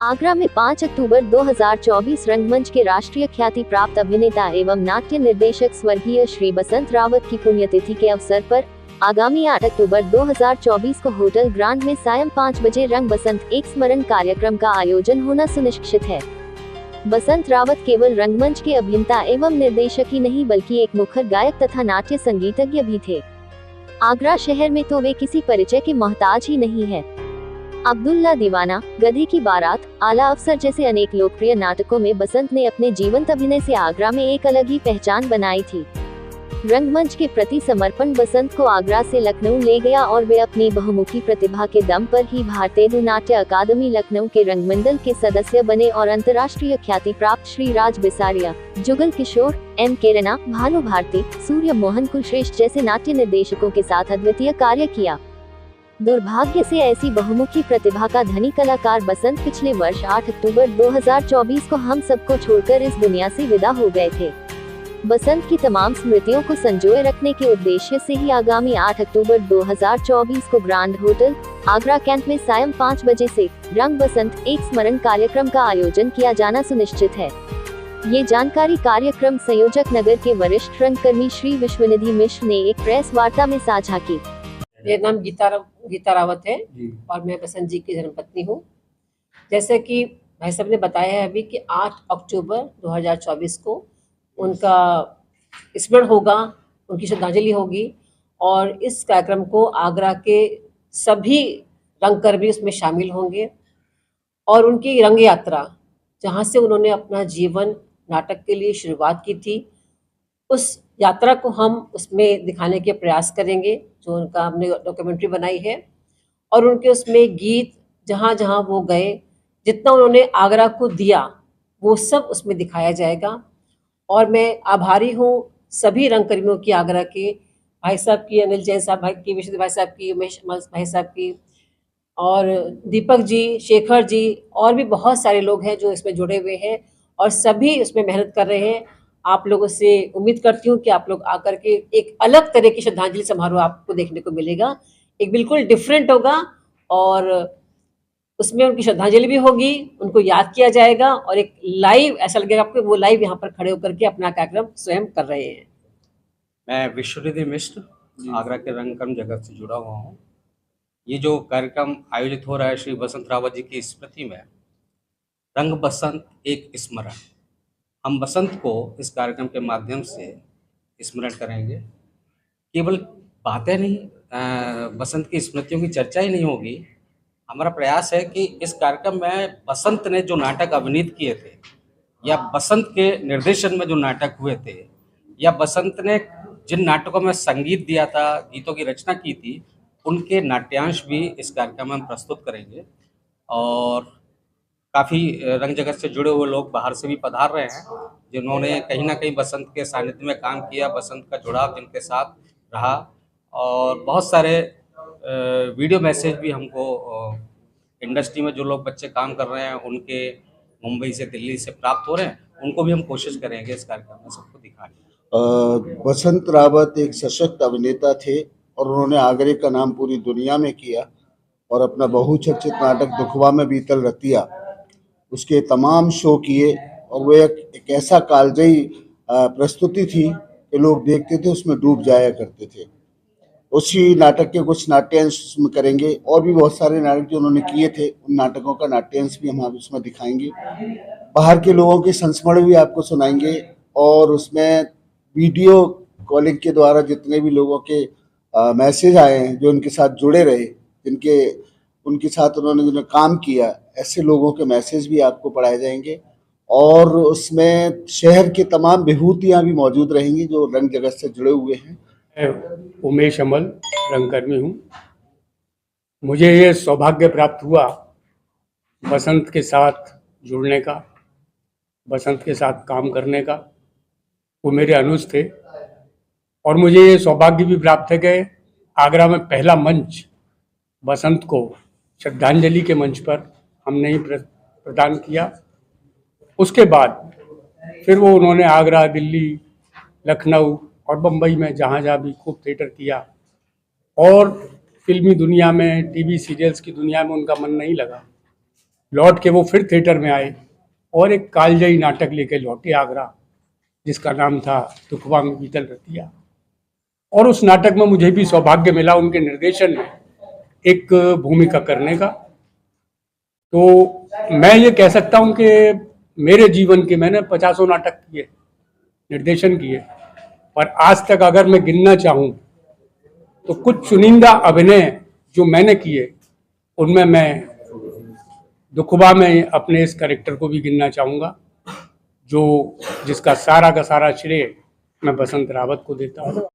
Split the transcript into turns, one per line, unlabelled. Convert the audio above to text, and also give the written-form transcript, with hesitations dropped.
आगरा में 5 अक्टूबर 2024 रंगमंच के राष्ट्रीय ख्याति प्राप्त अभिनेता एवं नाट्य निर्देशक स्वर्गीय श्री बसंत रावत की पुण्यतिथि के अवसर पर आगामी 8 अक्टूबर 2024 को होटल ग्रांड में सायं 5 बजे रंग बसंत एक स्मरण कार्यक्रम का आयोजन होना सुनिश्चित है। बसंत रावत केवल रंगमंच के अभिनेता एवं निर्देशक ही नहीं बल्कि एक मुखर गायक तथा नाट्य संगीतज्ञ भी थे। आगरा शहर में तो वे किसी परिचय के मोहताज ही नहीं है। अब्दुल्ला दीवाना, गधी की बारात, आला अफसर जैसे अनेक लोकप्रिय नाटकों में बसंत ने अपने जीवंत अभिनय से आगरा में एक अलग ही पहचान बनाई थी। रंगमंच के प्रति समर्पण बसंत को आगरा से लखनऊ ले गया और वे अपनी बहुमुखी प्रतिभा के दम पर ही भारतीय नाट्य अकादमी लखनऊ के रंगमंडल के सदस्य बने और अंतर्राष्ट्रीय ख्याति प्राप्त श्री राज बिसारिया, जुगल किशोर, एम के रैना, भानु भारती, सूर्य मोहन कुलश्रेष्ठ जैसे नाट्य निर्देशकों के साथ अद्वितीय कार्य किया। दुर्भाग्य से ऐसी बहुमुखी प्रतिभा का धनी कलाकार बसंत पिछले वर्ष 8 अक्टूबर 2024 को हम सबको छोड़कर इस दुनिया से विदा हो गए थे। बसंत की तमाम स्मृतियों को संजोए रखने के उद्देश्य से ही आगामी 8 अक्टूबर 2024 को ग्रांड होटल आगरा कैंट में सायं 5 बजे से रंग बसंत एक स्मरण कार्यक्रम का आयोजन किया जाना सुनिश्चित है। ये जानकारी कार्यक्रम संयोजक नगर के वरिष्ठ रंगकर्मी श्री विश्वनिधि मिश्र ने एक प्रेस वार्ता में साझा की।
मेरा नाम गीता रावत है और मैं बसंत जी की धर्मपत्नी हूँ। जैसे कि भाई साहब ने बताया है अभी कि 8 अक्टूबर 2024 को उनका स्मरण होगा, उनकी श्रद्धांजलि होगी और इस कार्यक्रम को आगरा के सभी रंगकर्मी उसमें शामिल होंगे और उनकी रंग यात्रा जहाँ से उन्होंने अपना जीवन नाटक के लिए शुरुआत की थी, उस यात्रा को हम उसमें दिखाने के प्रयास करेंगे। जो उनका हमने डॉक्यूमेंट्री बनाई है और उनके उसमें गीत जहाँ जहाँ वो गए, जितना उन्होंने आगरा को दिया वो सब उसमें दिखाया जाएगा। और मैं आभारी हूँ सभी रंगकर्मियों की, आगरा के भाई साहब की, अनिल जैन साहब भाई की, विष्णु भाई साहब की, उमेश भाई साहब की और दीपक जी, शेखर जी और भी बहुत सारे लोग हैं जो इसमें जुड़े हुए हैं और सभी उसमें मेहनत कर रहे हैं। आप लोगों से उम्मीद करती हूँ कि आप लोग आकर के एक अलग तरह की श्रद्धांजलि समारोह आपको देखने को मिलेगा। एक बिल्कुल डिफरेंट होगा और उसमें उनकी श्रद्धांजलि भी होगी, उनको याद किया जाएगा और एक लाइव ऐसा लगेगा आपको वो लाइव यहाँ पर खड़े होकर के अपना कार्यक्रम स्वयं कर रहे हैं।
मैं विश्वनिधि मिश्र आगरा के रंगकर्म जगत से जुड़ा हुआ हूँ। ये जो कार्यक्रम आयोजित हो रहा है श्री बसंत रावत जी की स्मृति में, रंग बसंत एक स्मरण, हम बसंत को इस कार्यक्रम के माध्यम से स्मरण करेंगे। केवल बातें नहीं, बसंत की स्मृतियों की चर्चा ही नहीं होगी। हमारा प्रयास है कि इस कार्यक्रम में बसंत ने जो नाटक अभिनीत किए थे या बसंत के निर्देशन में जो नाटक हुए थे या बसंत ने जिन नाटकों में संगीत दिया था, गीतों की रचना की थी, उनके नाट्यांश भी इस कार्यक्रम में हम प्रस्तुत करेंगे। और काफ़ी रंग जगत से जुड़े हुए लोग बाहर से भी पधार रहे हैं जिन्होंने कहीं ना कहीं बसंत के सानिध्य में काम किया, बसंत का जुड़ाव जिनके साथ रहा और बहुत सारे वीडियो मैसेज भी हमको इंडस्ट्री में जो लोग बच्चे काम कर रहे हैं उनके मुंबई से, दिल्ली से प्राप्त हो रहे हैं, उनको भी हम कोशिश करेंगे इस कार्यक्रम में सबको दिखाने।
बसंत रावत एक सशक्त अभिनेता थे और उन्होंने आगरे का नाम पूरी दुनिया में किया और अपना बहुचर्चित नाटक दुखवा में बीतल रतिया उसके तमाम शो किए और वो एक ऐसा कालजयी प्रस्तुति थी कि लोग देखते थे, उसमें डूब जाया करते थे। उसी नाटक के कुछ नाट्यांश उसमें करेंगे और भी बहुत सारे नाटक जो उन्होंने किए थे, उन नाटकों का नाट्यांश भी हम उसमें दिखाएंगे। बाहर के लोगों के संस्मरण भी आपको सुनाएंगे और उसमें वीडियो कॉलिंग के द्वारा जितने भी लोगों के मैसेज आए हैं, जो उनके साथ जुड़े रहे, उनके साथ उन्होंने काम किया, ऐसे लोगों के मैसेज भी आपको पढ़ाए जाएंगे और उसमें शहर की तमाम विभूतियाँ भी मौजूद रहेंगी जो रंग जगत से जुड़े हुए हैं।
मैं उमेश अमल रंगकर्मी हूँ। मुझे ये सौभाग्य प्राप्त हुआ बसंत के साथ जुड़ने का, बसंत के साथ काम करने का। वो मेरे अनुज थे और मुझे ये सौभाग्य भी प्राप्त है कि आगरा में पहला मंच बसंत को श्रद्धांजलि के मंच पर हमने ही प्रदान किया। उसके बाद फिर वो उन्होंने आगरा, दिल्ली, लखनऊ और बम्बई में जहाँ जहाँ भी खूब थिएटर किया और फिल्मी दुनिया में, टीवी सीरियल्स की दुनिया में उनका मन नहीं लगा। लौट के वो फिर थिएटर में आए और एक कालजयी नाटक लेके लौटे आगरा, जिसका नाम था दुखवा में बीतल रतिया। और उस नाटक में मुझे भी सौभाग्य मिला उनके निर्देशन में एक भूमिका करने का। तो मैं ये कह सकता हूँ कि मेरे जीवन के मैंने 50 नाटक किए, निर्देशन किए, पर आज तक अगर मैं गिनना चाहूँ तो कुछ चुनिंदा अभिनय जो मैंने किए उनमें मैं दुखबा में अपने इस कैरेक्टर को भी गिनना चाहूँगा, जो जिसका सारा का सारा श्रेय मैं बसंत रावत को देता हूँ।